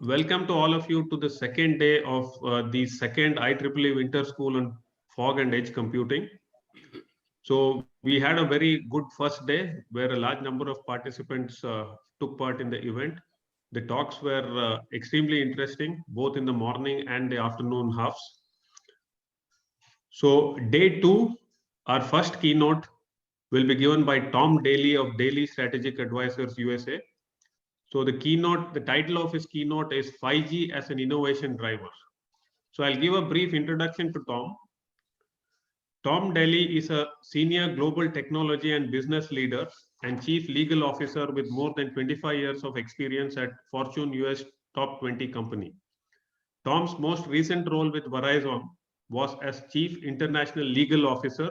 Welcome to all of you to the second day of the second IEEE Winter School on Fog and Edge Computing. So we had a very good first day where a large number of participants took part in the event. The talks were extremely interesting, both in the morning and the afternoon halves. So day two, our first keynote will be given by Tom Dailey of Dailey Strategic Advisors USA. So the title of his keynote is 5G as an innovation driver. So I'll give a brief introduction to Tom. Tom Dailey is a senior global technology and business leader and chief legal officer with more than 25 years of experience at Fortune US top 20 company. Tom's most recent role with Verizon was as chief international legal officer,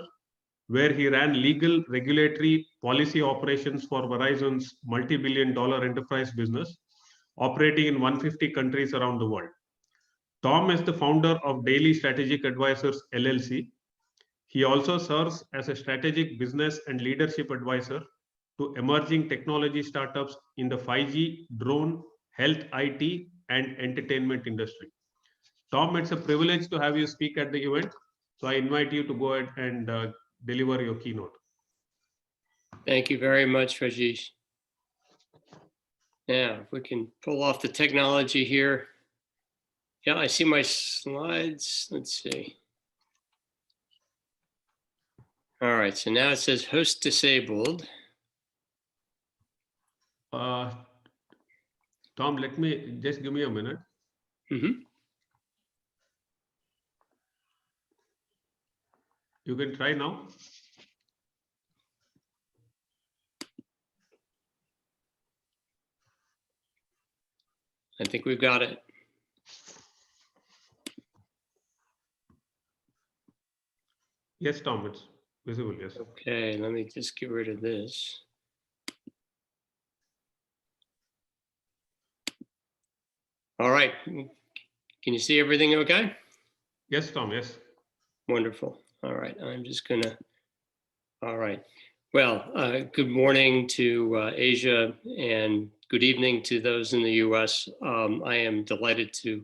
where he ran legal regulatory policy operations for Verizon's multi-billion-dollar enterprise business, operating in 150 countries around the world. Tom is the founder of Daily Strategic Advisors LLC. He also serves as a strategic business and leadership advisor to emerging technology startups in the 5G, drone, health IT, and entertainment industry. Tom, it's a privilege to have you speak at the event. So I invite you to go ahead and deliver your keynote. Thank you very much, Rajesh. Yeah, if we can pull off the technology here. Yeah, I see my slides. Let's see. All right, so now it says host disabled. Tom, let me just give me a minute. You can try now. I think we've got it. Yes, Tom, it's visible, yes. Okay, let me just get rid of this. All right, can you see everything okay? Yes, Tom, yes. Wonderful. All right, I'm just gonna, all right. Well, good morning to Asia and good evening to those in the US. I am delighted to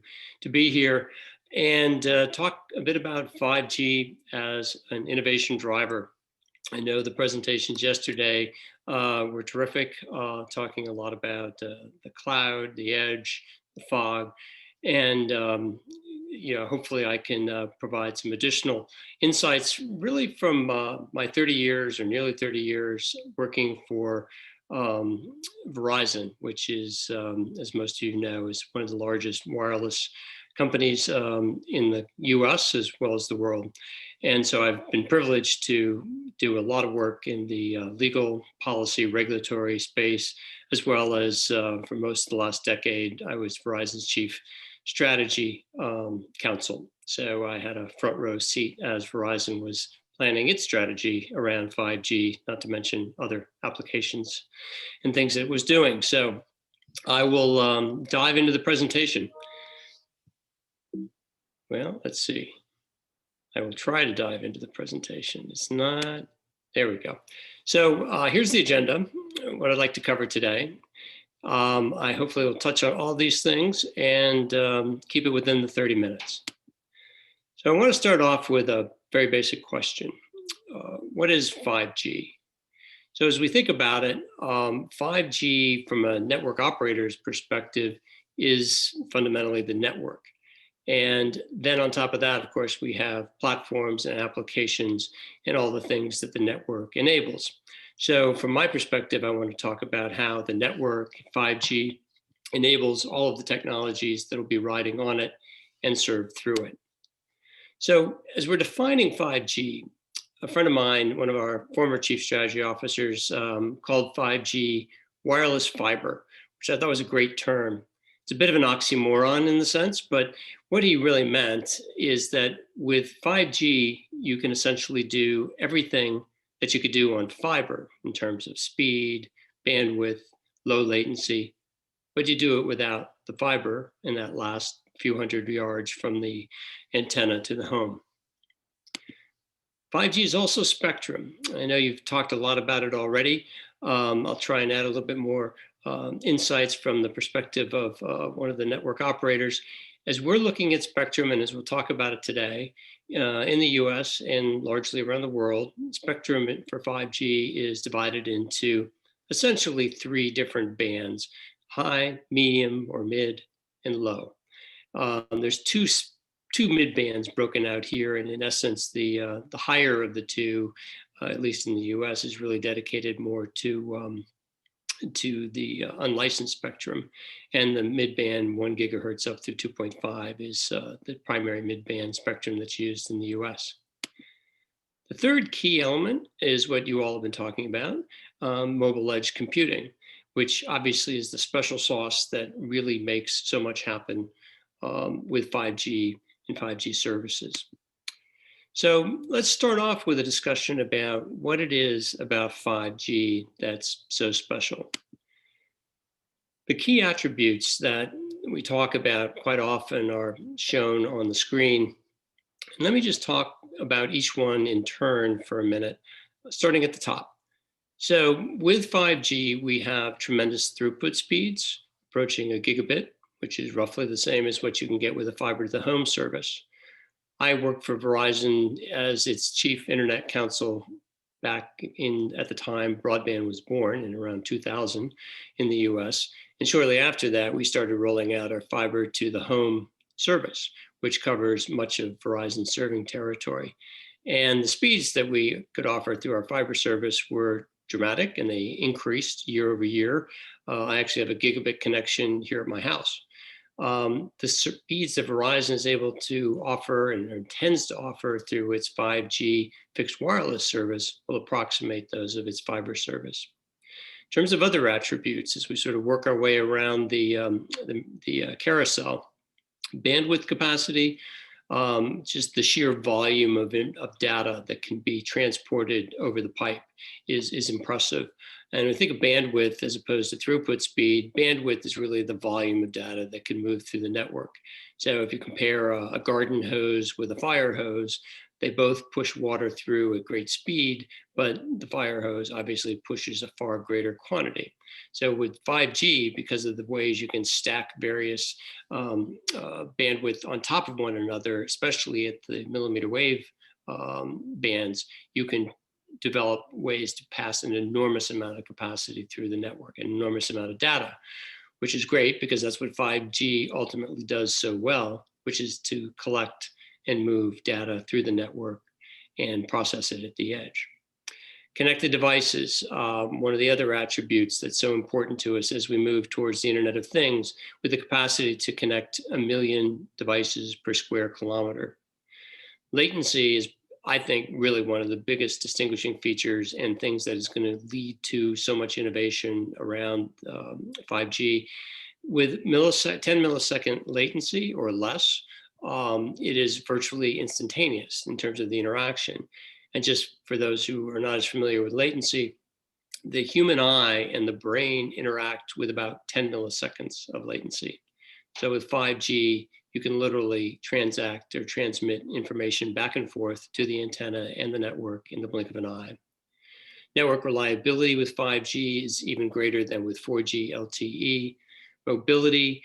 be here and talk a bit about 5G as an innovation driver. I know the presentations yesterday were terrific, talking a lot about the cloud, the edge, the fog, and hopefully I can provide some additional insights really from my 30 years or nearly 30 years working for Verizon, which is, as most of you know, is one of the largest wireless companies in the US as well as the world. And so I've been privileged to do a lot of work in the legal policy regulatory space, as well as for most of the last decade, I was Verizon's chief strategy counsel. So I had a front row seat as Verizon was planning its strategy around 5G, not to mention other applications and things it was doing. So I will dive into the presentation. Well, let's see. I will try to dive into the presentation. It's not, there we go. So here's the agenda, what I'd like to cover today. I hopefully will touch on all these things and keep it within the 30 minutes. So I want to start off with a very basic question. What is 5G? So as we think about it, 5G from a network operator's perspective is fundamentally the network. And then on top of that, of course, we have platforms and applications and all the things that the network enables. So from my perspective, I want to talk about how the network 5G enables all of the technologies that will be riding on it and served through it. So as we're defining 5G, a friend of mine, one of our former chief strategy officers, called 5G wireless fiber, which I thought was a great term. It's a bit of an oxymoron in the sense, but what he really meant is that with 5G, you can essentially do everything that you could do on fiber in terms of speed, bandwidth, low latency, but you do it without the fiber in that last few hundred yards from the antenna to the home. 5G is also spectrum. I know you've talked a lot about it already. I'll try and add a little bit more insights from the perspective of one of the network operators. As we're looking at spectrum, and as we'll talk about it today, in the US and largely around the world, spectrum for 5G is divided into essentially 3 different bands: high, medium, or mid, and low. There's two mid bands broken out here, and in essence, the higher of the two, at least in the U.S., is really dedicated more to the unlicensed spectrum, and the mid-band 1 gigahertz up through 2.5 is the primary mid-band spectrum that's used in the US. The third key element is what you all have been talking about, mobile edge computing, which obviously is the special sauce that really makes so much happen with 5G and 5G services. So let's start off with a discussion about what it is about 5G that's so special. The key attributes that we talk about quite often are shown on the screen. And let me just talk about each one in turn for a minute, starting at the top. So with 5G, we have tremendous throughput speeds, approaching a gigabit, which is roughly the same as what you can get with a fiber to the home service. I worked for Verizon as its chief internet counsel back at the time broadband was born in around 2000 in the US. And shortly after that, we started rolling out our fiber to the home service, which covers much of Verizon's serving territory. And the speeds that we could offer through our fiber service were dramatic, and they increased year over year. I actually have a gigabit connection here at my house. The speeds that Verizon is able to offer and intends to offer through its 5G fixed wireless service will approximate those of its fiber service. In terms of other attributes, as we sort of work our way around the carousel, bandwidth capacity, just the sheer volume of data that can be transported over the pipe is impressive. And we think of bandwidth as opposed to throughput speed. Bandwidth is really the volume of data that can move through the network. So if you compare a garden hose with a fire hose, they both push water through at great speed, but the fire hose obviously pushes a far greater quantity. So with 5G, because of the ways you can stack various bandwidth on top of one another, especially at the millimeter wave bands, you can develop ways to pass an enormous amount of capacity through the network, an enormous amount of data, which is great because that's what 5G ultimately does so well, which is to collect and move data through the network and process it at the edge. Connected devices, one of the other attributes that's so important to us as we move towards the Internet of Things, with the capacity to connect 1 million devices per square kilometer. Latency is, I think, really one of the biggest distinguishing features and things that is going to lead to so much innovation around 5G. With 10 millisecond latency or less, it is virtually instantaneous in terms of the interaction. And just for those who are not as familiar with latency, the human eye and the brain interact with about 10 milliseconds of latency. So with 5G, you can literally transact or transmit information back and forth to the antenna and the network in the blink of an eye. Network reliability with 5G is even greater than with 4G LTE. Mobility,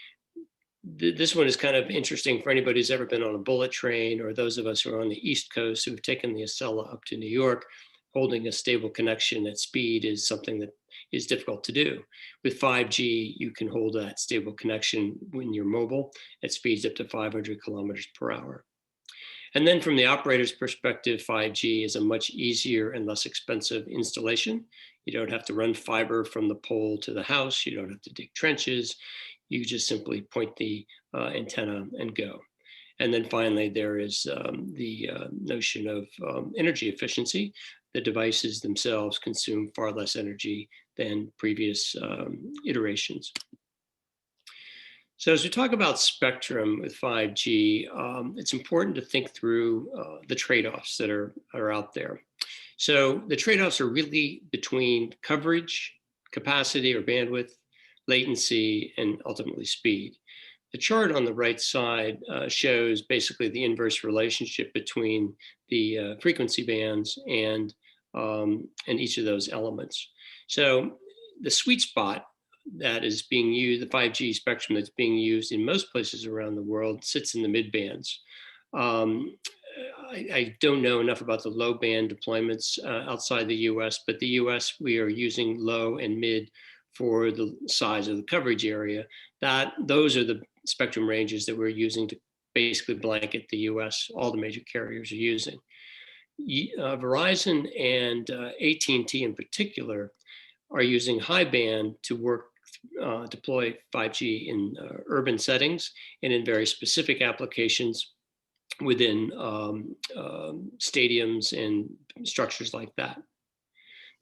this one is kind of interesting for anybody who's ever been on a bullet train, or those of us who are on the East Coast who've taken the Acela up to New York. Holding a stable connection at speed is something that is difficult to do. With 5G, you can hold that stable connection when you're mobile at speeds up to 500 kilometers per hour. And then from the operator's perspective, 5G is a much easier and less expensive installation. You don't have to run fiber from the pole to the house. You don't have to dig trenches. You just simply point the antenna and go. And then finally, there is the notion of energy efficiency. The devices themselves consume far less energy than previous iterations. So as we talk about spectrum with 5G, it's important to think through the trade-offs that are out there. So the trade-offs are really between coverage, capacity or bandwidth, latency, and ultimately speed. The chart on the right side shows basically the inverse relationship between the frequency bands and each of those elements. So the sweet spot that is being used, the 5G spectrum that's being used in most places around the world, sits in the mid bands. I don't know enough about the low band deployments outside the US, but the US, we are using low and mid for the size of the coverage area. Those are the spectrum ranges that we're using to basically blanket the US, all the major carriers are using. Verizon and AT&T in particular are using high band to deploy 5G in urban settings and in very specific applications within stadiums and structures like that.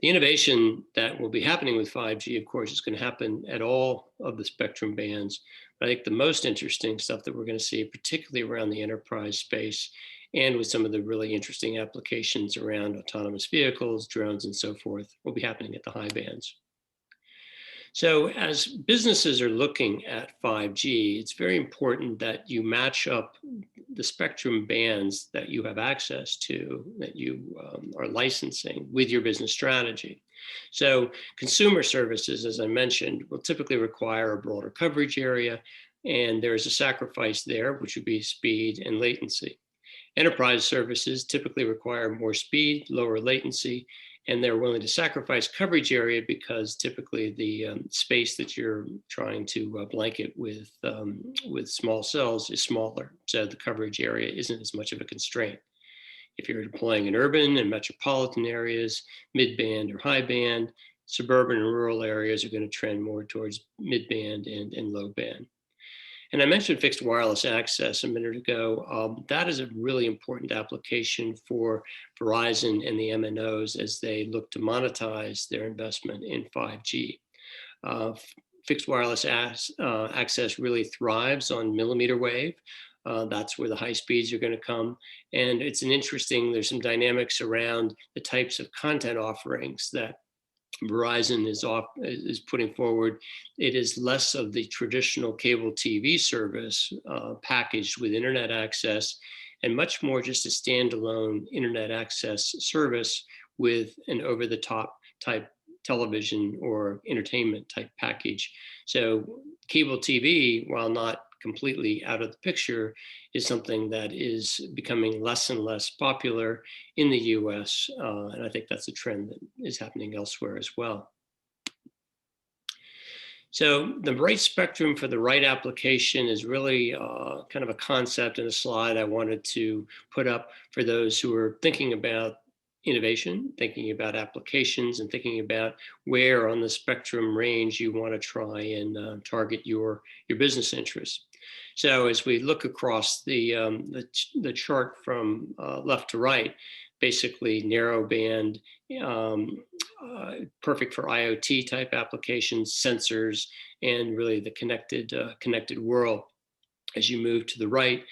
The innovation that will be happening with 5G, of course, is going to happen at all of the spectrum bands. But I think the most interesting stuff that we're going to see, particularly around the enterprise space and with some of the really interesting applications around autonomous vehicles, drones, and so forth, will be happening at the high bands. So as businesses are looking at 5G, it's very important that you match up the spectrum bands that you have access to, that you are licensing, with your business strategy. So consumer services, as I mentioned, will typically require a broader coverage area, and there's a sacrifice there, which would be speed and latency. Enterprise services typically require more speed, lower latency, and they're willing to sacrifice coverage area because typically the space that you're trying to blanket with small cells is smaller. So the coverage area isn't as much of a constraint. If you're deploying in urban and metropolitan areas, mid-band or high band, suburban and rural areas are going to trend more towards mid-band and low band. And I mentioned fixed wireless access a minute ago. That is a really important application for Verizon and the MNOs as they look to monetize their investment in 5G. Fixed wireless access really thrives on millimeter wave. That's where the high speeds are going to come. And it's there's some dynamics around the types of content offerings that Verizon is putting forward. It is less of the traditional cable TV service packaged with internet access, and much more just a standalone internet access service with an over-the-top type television or entertainment type package. So cable TV, while not completely out of the picture, is something that is becoming less and less popular in the US. And I think that's a trend that is happening elsewhere as well. So the right spectrum for the right application is really kind of a concept and a slide I wanted to put up for those who are thinking about innovation, thinking about applications, and thinking about where on the spectrum range you want to try and target your business interests. So as we look across the chart from left to right, basically narrow band, perfect for IoT type applications, sensors, and really the connected world. As you move to the right,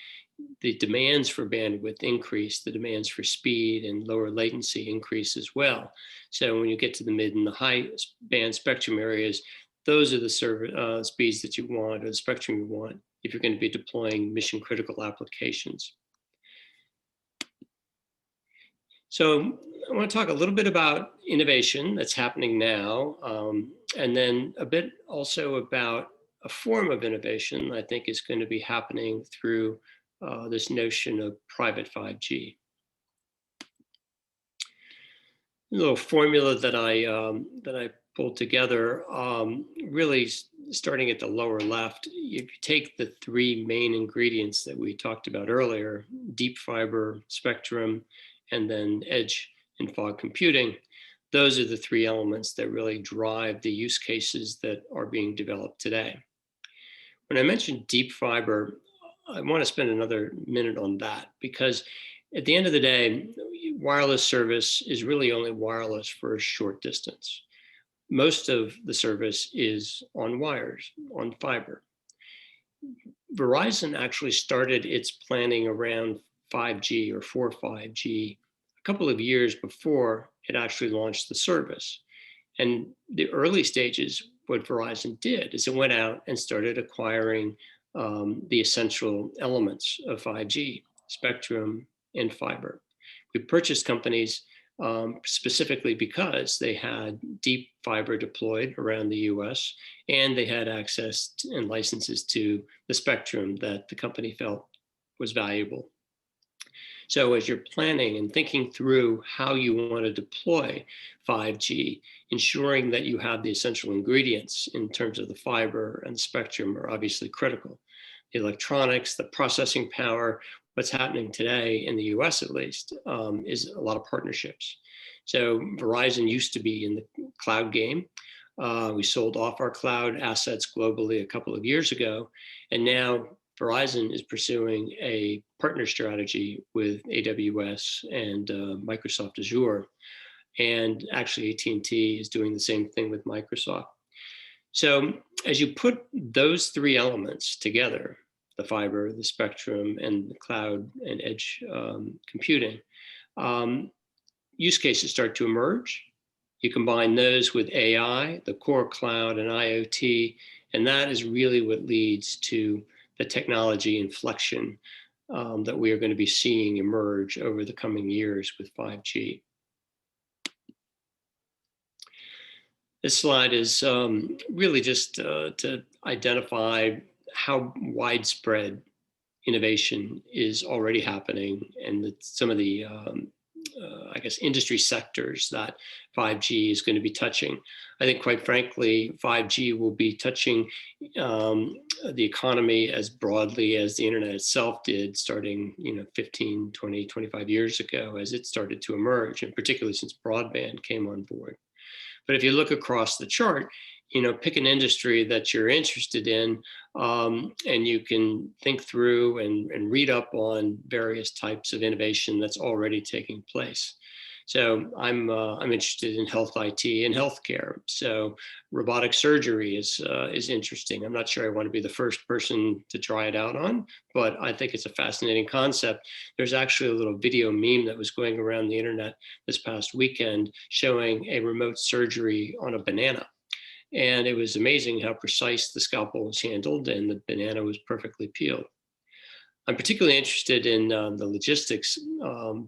the demands for bandwidth increase, the demands for speed and lower latency increase as well. So when you get to the mid and the high band spectrum areas, those are the speeds that you want, or the spectrum you want, if you're going to be deploying mission critical applications. So I want to talk a little bit about innovation that's happening now, and then a bit also about a form of innovation I think is going to be happening through this notion of private 5G. A little formula that I pulled together, really starting at the lower left. If you take the three main ingredients that we talked about earlier, deep fiber, spectrum, and then edge and fog computing, those are the three elements that really drive the use cases that are being developed today. When I mentioned deep fiber, I want to spend another minute on that, because at the end of the day, wireless service is really only wireless for a short distance. Most of the service is on wires, on fiber. Verizon actually started its planning around 5G or for 5G a couple of years before it actually launched the service. And the early stages, what Verizon did is it went out and started acquiring the essential elements of 5G, spectrum and fiber. We purchased companies specifically because they had deep fiber deployed around the US, and they had access and licenses to the spectrum that the company felt was valuable. So as you're planning and thinking through how you want to deploy 5G, ensuring that you have the essential ingredients in terms of the fiber and the spectrum are obviously critical. The electronics, the processing power, what's happening today in the US at least, is a lot of partnerships. So Verizon used to be in the cloud game. We sold off our cloud assets globally a couple of years ago, and now Verizon is pursuing a partner strategy with AWS and Microsoft Azure, and actually AT&T is doing the same thing with Microsoft. So as you put those three elements together, the fiber, the spectrum, and the cloud and edge computing, use cases start to emerge. You combine those with AI, the core cloud, and IoT, and that is really what leads to the technology inflection that we are going to be seeing emerge over the coming years with 5G. This slide is really just to identify how widespread innovation is already happening, and some of the I guess, industry sectors that 5G is going to be touching. I think, quite frankly, 5G will be touching the economy as broadly as the internet itself did starting 15, 20, 25 years ago as it started to emerge, and particularly since broadband came on board. But if you look across the chart, pick an industry that you're interested in, and you can think through and read up on various types of innovation that's already taking place. So I'm interested in health IT and healthcare. So robotic surgery is interesting. I'm not sure I want to be the first person to try it out on, but I think it's a fascinating concept. There's actually a little video meme that was going around the internet this past weekend showing a remote surgery on a banana. And it was amazing how precise the scalpel was handled, and the banana was perfectly peeled. I'm particularly interested in the logistics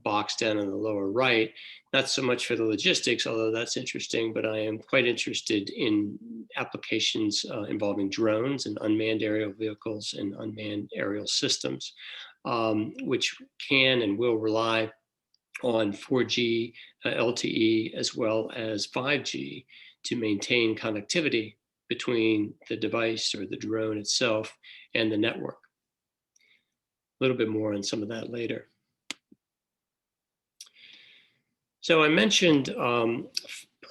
box down in the lower right, not so much for the logistics, although that's interesting, but I am quite interested in applications involving drones and unmanned aerial vehicles and unmanned aerial systems, which can and will rely on 4G, LTE, as well as 5G to maintain connectivity between the device or the drone itself and the network. A little bit more on some of that later. So I mentioned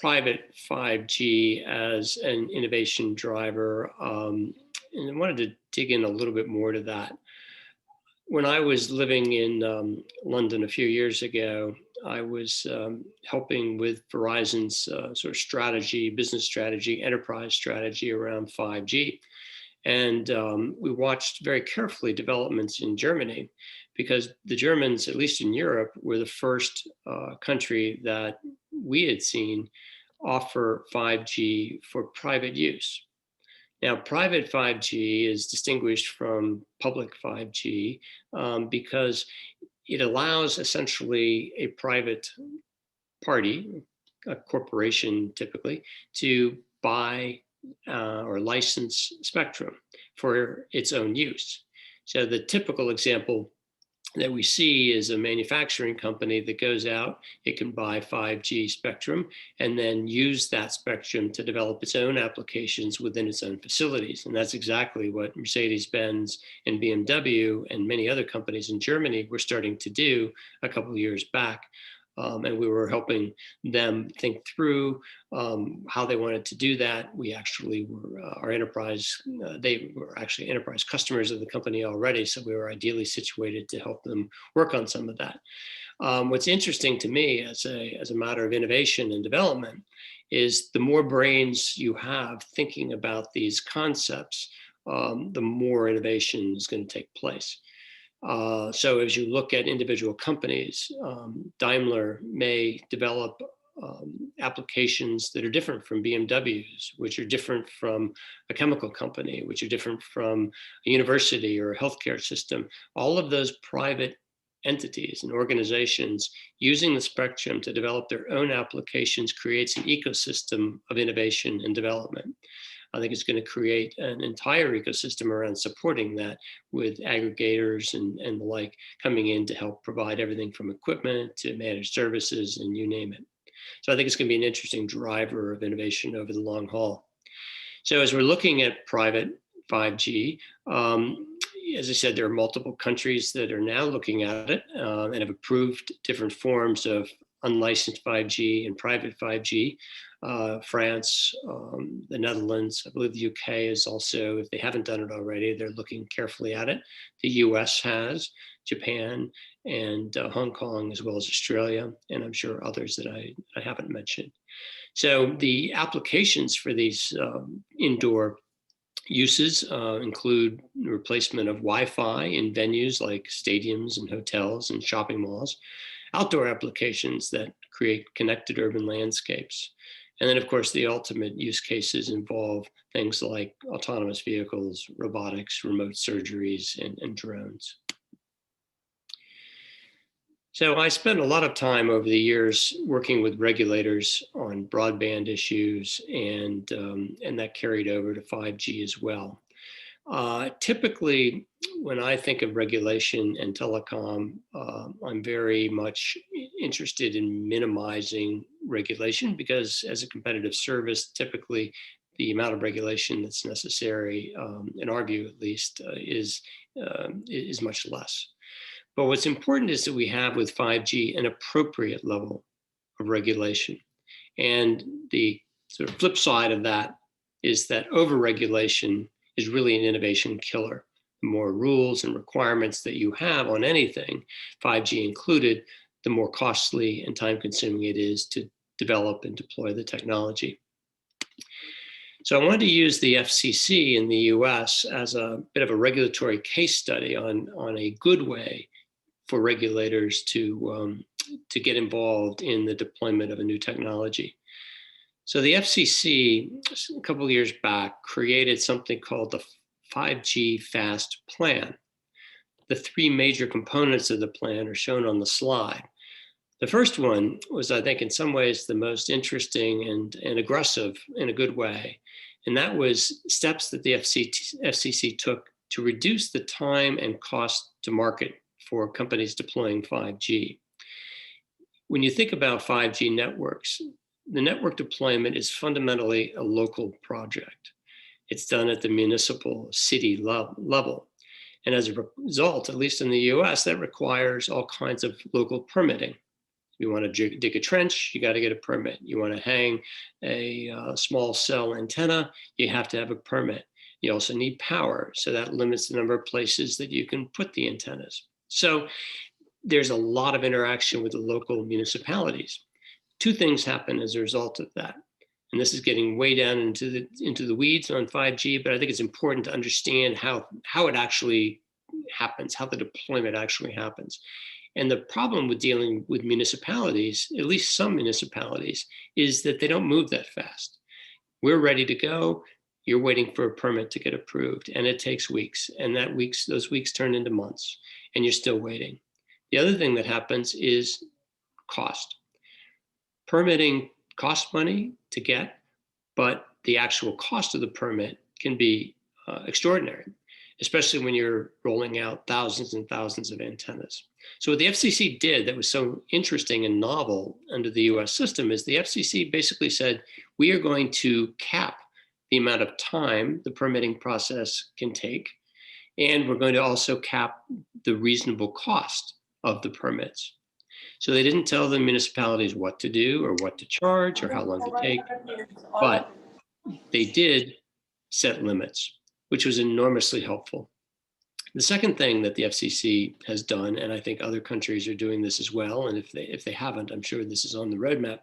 private 5G as an innovation driver, and I wanted to dig in a little bit more to that. When I was living in London a few years ago, I was helping with Verizon's sort of strategy, business strategy, enterprise strategy around 5G. And we watched very carefully developments in Germany, because the Germans, at least in Europe, were the first country that we had seen offer 5G for private use. Now, private 5G is distinguished from public 5G because it allows essentially a private party, a corporation typically, to buy or license spectrum for its own use. So the typical example that we see is a manufacturing company that goes out, it can buy 5G spectrum and then use that spectrum to develop its own applications within its own facilities. And that's exactly what Mercedes-Benz and BMW and many other companies in Germany were starting to do a couple of years back. And we were helping them think through how they wanted to do that. We actually were our enterprise, they were actually enterprise customers of the company already, so we were ideally situated to help them work on some of that. What's interesting to me as a matter of innovation and development is the more brains you have thinking about these concepts, the more innovation is going to take place. So as you look at individual companies, Daimler may develop applications that are different from BMW's, which are different from a chemical company, which are different from a university or a healthcare system. All of those private entities and organizations using the spectrum to develop their own applications creates an ecosystem of innovation and development. I think it's going to create an entire ecosystem around supporting that, with aggregators and the like coming in to help provide everything from equipment to managed services and you name it. So I think it's going to be an interesting driver of innovation over the long haul. So as we're looking at private 5G, as I said, there are multiple countries that are now looking at it and have approved different forms of unlicensed 5G and private 5G. France, the Netherlands, I believe the UK is also, if they haven't done it already, they're looking carefully at it. The US has, Japan, and Hong Kong, as well as Australia, and I'm sure others that I haven't mentioned. So the applications for these indoor uses include replacement of Wi-Fi in venues like stadiums and hotels and shopping malls, outdoor applications that create connected urban landscapes. And then, of course, the ultimate use cases involve things like autonomous vehicles, robotics, remote surgeries, and drones. So I spent a lot of time over the years working with regulators on broadband issues, and that carried over to 5G as well. Typically, when I think of regulation and telecom, I'm very much interested in minimizing regulation, because as a competitive service, typically the amount of regulation that's necessary, in our view at least, is much less. But what's important is that we have with 5G an appropriate level of regulation. And the sort of flip side of that is that overregulation is really an innovation killer. The more rules and requirements that you have on anything, 5G included, the more costly and time-consuming it is to develop and deploy the technology. So I wanted to use the FCC in the US as a bit of a regulatory case study on a good way for regulators to get involved in the deployment of a new technology. So the FCC, a couple of years back, created something called the 5G Fast Plan. The three major components of the plan are shown on the slide. The first one was, I think, in some ways the most interesting and aggressive in a good way. And that was steps that the FCC took to reduce the time and cost to market for companies deploying 5G. When you think about 5G networks, the network deployment is fundamentally a local project. It's done at the municipal city level. And as a result, at least in the US, that requires all kinds of local permitting. You want to dig a trench, you got to get a permit. You want to hang a small cell antenna, you have to have a permit. You also need power, so that limits the number of places that you can put the antennas. So there's a lot of interaction with the local municipalities. Two things happen as a result of that. And this is getting way down into the weeds on 5G, but I think it's important to understand how it actually happens, how the deployment actually happens. And the problem with dealing with municipalities, at least some municipalities, is that they don't move that fast. We're ready to go. You're waiting for a permit to get approved, and it takes weeks. And those weeks turn into months, and you're still waiting. The other thing that happens is cost. Permitting costs money to get, but the actual cost of the permit can be extraordinary, especially when you're rolling out thousands and thousands of antennas. So what the FCC did that was so interesting and novel under the US system is the FCC basically said, we are going to cap the amount of time the permitting process can take, and we're going to also cap the reasonable cost of the permits. So they didn't tell the municipalities what to do or what to charge or how long to take, but they did set limits, which was enormously helpful. The second thing that the FCC has done, and I think other countries are doing this as well, and if they haven't, I'm sure this is on the roadmap,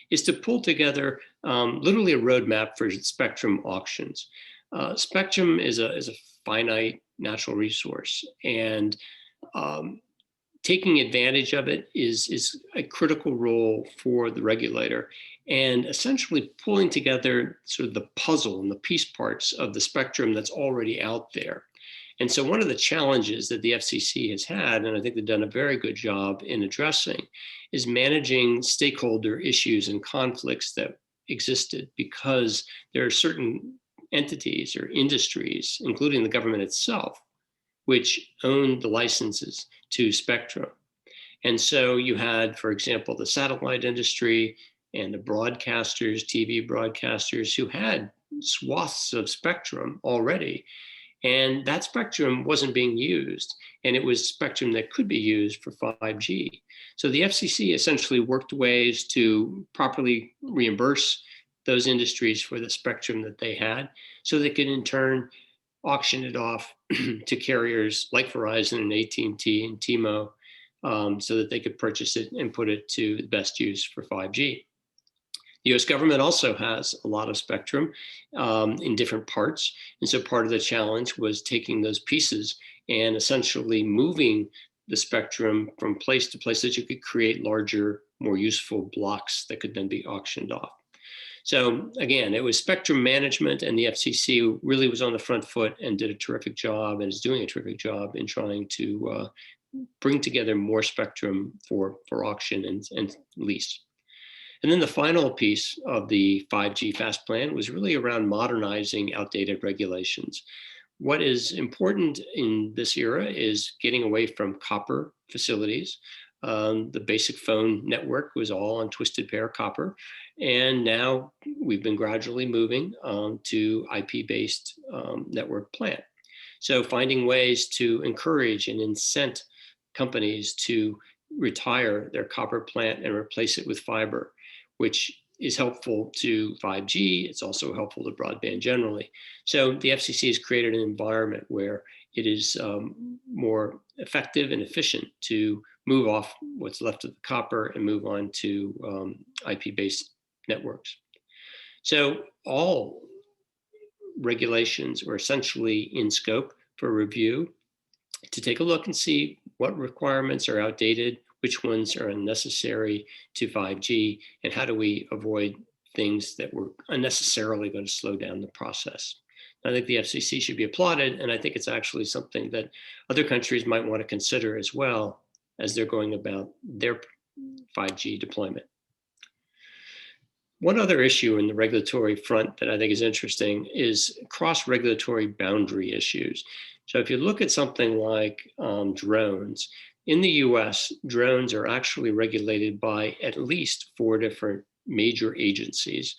is to pull together literally a roadmap for spectrum auctions. Spectrum is a finite natural resource, and taking advantage of it is a critical role for the regulator, and essentially pulling together sort of the puzzle and the piece parts of the spectrum that's already out there. And so one of the challenges that the FCC has had, and I think they've done a very good job in addressing, is managing stakeholder issues and conflicts that existed, because there are certain entities or industries, including the government itself, which own the licenses to spectrum. And so you had, for example, the satellite industry and the broadcasters, TV broadcasters, who had swaths of spectrum already. And that spectrum wasn't being used. And it was spectrum that could be used for 5G. So the FCC essentially worked ways to properly reimburse those industries for the spectrum that they had, so they could in turn auction it off to carriers like Verizon and AT&T and T-Mo, so that they could purchase it and put it to the best use for 5G. The US government also has a lot of spectrum in different parts. And so part of the challenge was taking those pieces and essentially moving the spectrum from place to place so that you could create larger, more useful blocks that could then be auctioned off. So again, it was spectrum management, and the FCC really was on the front foot and did a terrific job, and is doing a terrific job in trying to bring together more spectrum for auction and lease. And then the final piece of the 5G FAST plan was really around modernizing outdated regulations. What is important in this era is getting away from copper facilities. The basic phone network was all on twisted pair copper. And now we've been gradually moving to IP-based network plant. So finding ways to encourage and incent companies to retire their copper plant and replace it with fiber, which is helpful to 5G. It's also helpful to broadband generally. So the FCC has created an environment where it is more effective and efficient to move off what's left of the copper and move on to IP-based networks. So all regulations were essentially in scope for review to take a look and see what requirements are outdated, which ones are unnecessary to 5G, and how do we avoid things that were unnecessarily going to slow down the process. I think the FCC should be applauded, and I think it's actually something that other countries might want to consider as well as they're going about their 5G deployment. One other issue in the regulatory front that I think is interesting is cross-regulatory boundary issues. So if you look at something like drones, in the US, drones are actually regulated by at least 4 different major agencies.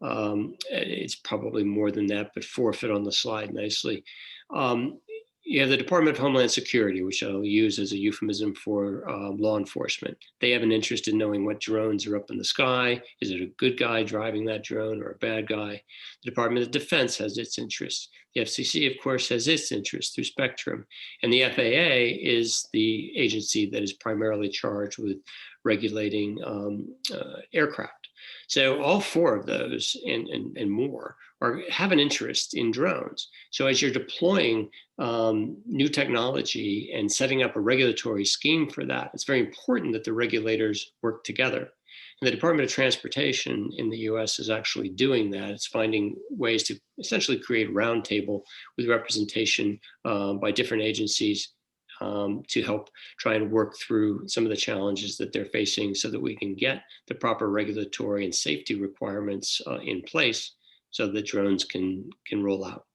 It's probably more than that, but 4 fit on the slide nicely. You have the Department of Homeland Security, which I'll use as a euphemism for law enforcement. They have an interest in knowing what drones are up in the sky. Is it a good guy driving that drone or a bad guy? The Department of Defense has its interest. The FCC, of course, has its interest through spectrum. And the FAA is the agency that is primarily charged with regulating aircraft. So all 4 of those and more have an interest in drones. So as you're deploying new technology and setting up a regulatory scheme for that, it's very important that the regulators work together. And the Department of Transportation in the US is actually doing that. It's finding ways to essentially create a roundtable with representation by different agencies to help try and work through some of the challenges that they're facing so that we can get the proper regulatory and safety requirements in place so that drones can roll out.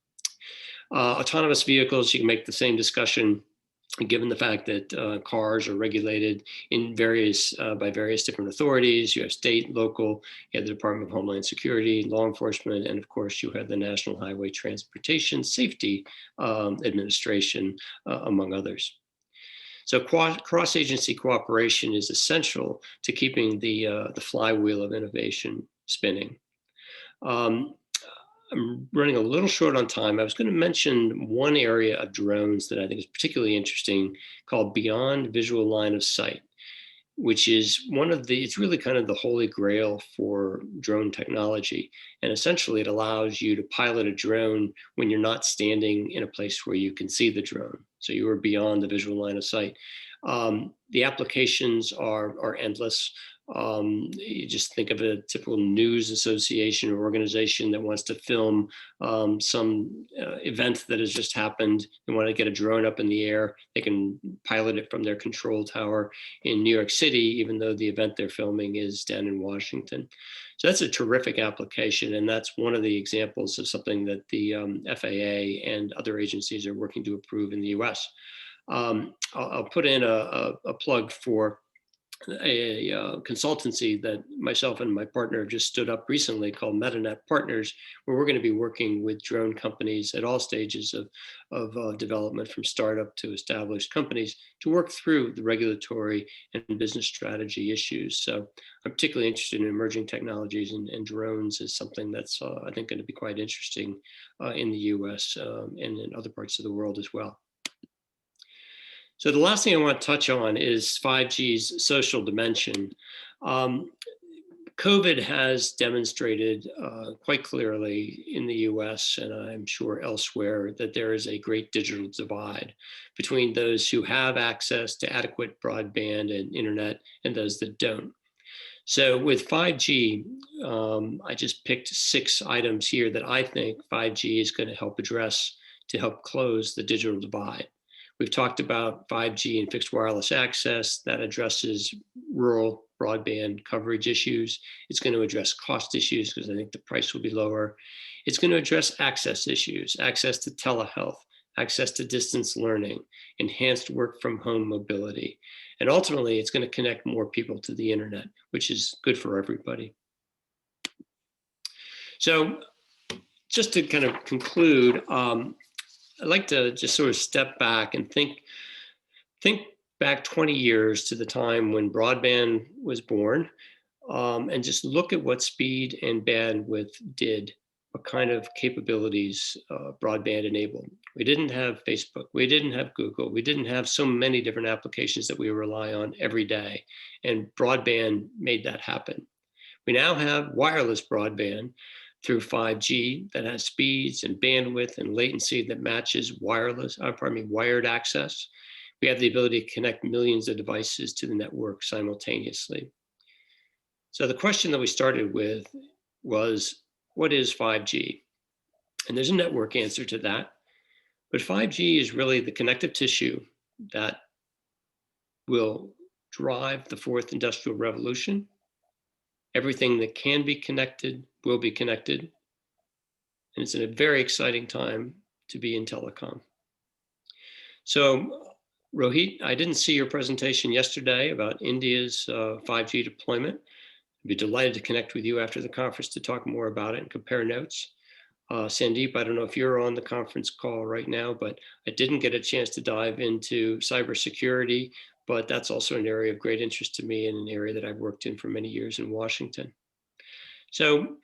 Autonomous vehicles, you can make the same discussion given the fact that cars are regulated in by various different authorities. You have state, local, you have the Department of Homeland Security, law enforcement, and of course you have the National Highway Transportation Safety Administration, among others. So cross-agency cooperation is essential to keeping the flywheel of innovation spinning. I'm running a little short on time. I was going to mention one area of drones that I think is particularly interesting called beyond visual line of sight, which is it's really kind of the holy grail for drone technology. And essentially it allows you to pilot a drone when you're not standing in a place where you can see the drone. So you are beyond the visual line of sight. The applications are endless. You just think of a typical news association or organization that wants to film some event that has just happened. They want to get a drone up in the air. They can pilot it from their control tower in New York City, even though the event they're filming is down in Washington. So that's a terrific application. And that's one of the examples of something that the FAA and other agencies are working to approve in the US. I'll put in a plug for a consultancy that myself and my partner have just stood up recently called MetaNet Partners, where we're going to be working with drone companies at all stages of development, from startup to established companies, to work through the regulatory and business strategy issues. So I'm particularly interested in emerging technologies, and drones is something that's, I think, going to be quite interesting in the US and in other parts of the world as well. So the last thing I want to touch on is 5G's social dimension. COVID has demonstrated quite clearly in the US, and I'm sure elsewhere, that there is a great digital divide between those who have access to adequate broadband and internet and those that don't. So with 5G, I just picked 6 items here that I think 5G is going to help address to help close the digital divide. We've talked about 5G and fixed wireless access that addresses rural broadband coverage issues. It's going to address cost issues because I think the price will be lower. It's going to address access issues, access to telehealth, access to distance learning, enhanced work from home mobility. And ultimately, it's going to connect more people to the internet, which is good for everybody. So just to kind of conclude, I'd like to just sort of step back and think back 20 years to the time when broadband was born, and just look at what speed and bandwidth did, what kind of capabilities broadband enabled. We didn't have Facebook, we didn't have Google, we didn't have so many different applications that we rely on every day, and broadband made that happen. We now have wireless broadband through 5G that has speeds and bandwidth and latency that matches wired access. We have the ability to connect millions of devices to the network simultaneously. So the question that we started with was, what is 5G? And there's a network answer to that, but 5G is really the connective tissue that will drive the 4th industrial revolution. Everything that can be connected will be connected. And it's a very exciting time to be in telecom. So Rohit, I didn't see your presentation yesterday about India's 5G deployment. I'd be delighted to connect with you after the conference to talk more about it and compare notes. Sandeep, I don't know if you're on the conference call right now, but I didn't get a chance to dive into cybersecurity, but that's also an area of great interest to me and an area that I've worked in for many years in Washington. So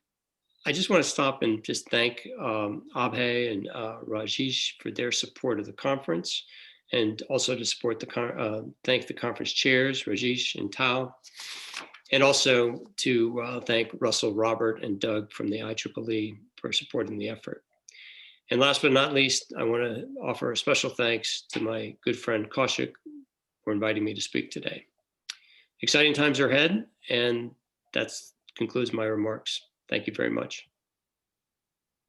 I just want to stop and just thank Abhay and Rajesh for their support of the conference, and also to support thank the conference chairs, Rajesh and Tao, and also to thank Russell, Robert, and Doug from the IEEE for supporting the effort. And last but not least, I want to offer a special thanks to my good friend Kaushik for inviting me to speak today. Exciting times are ahead, and that concludes my remarks. Thank you very much.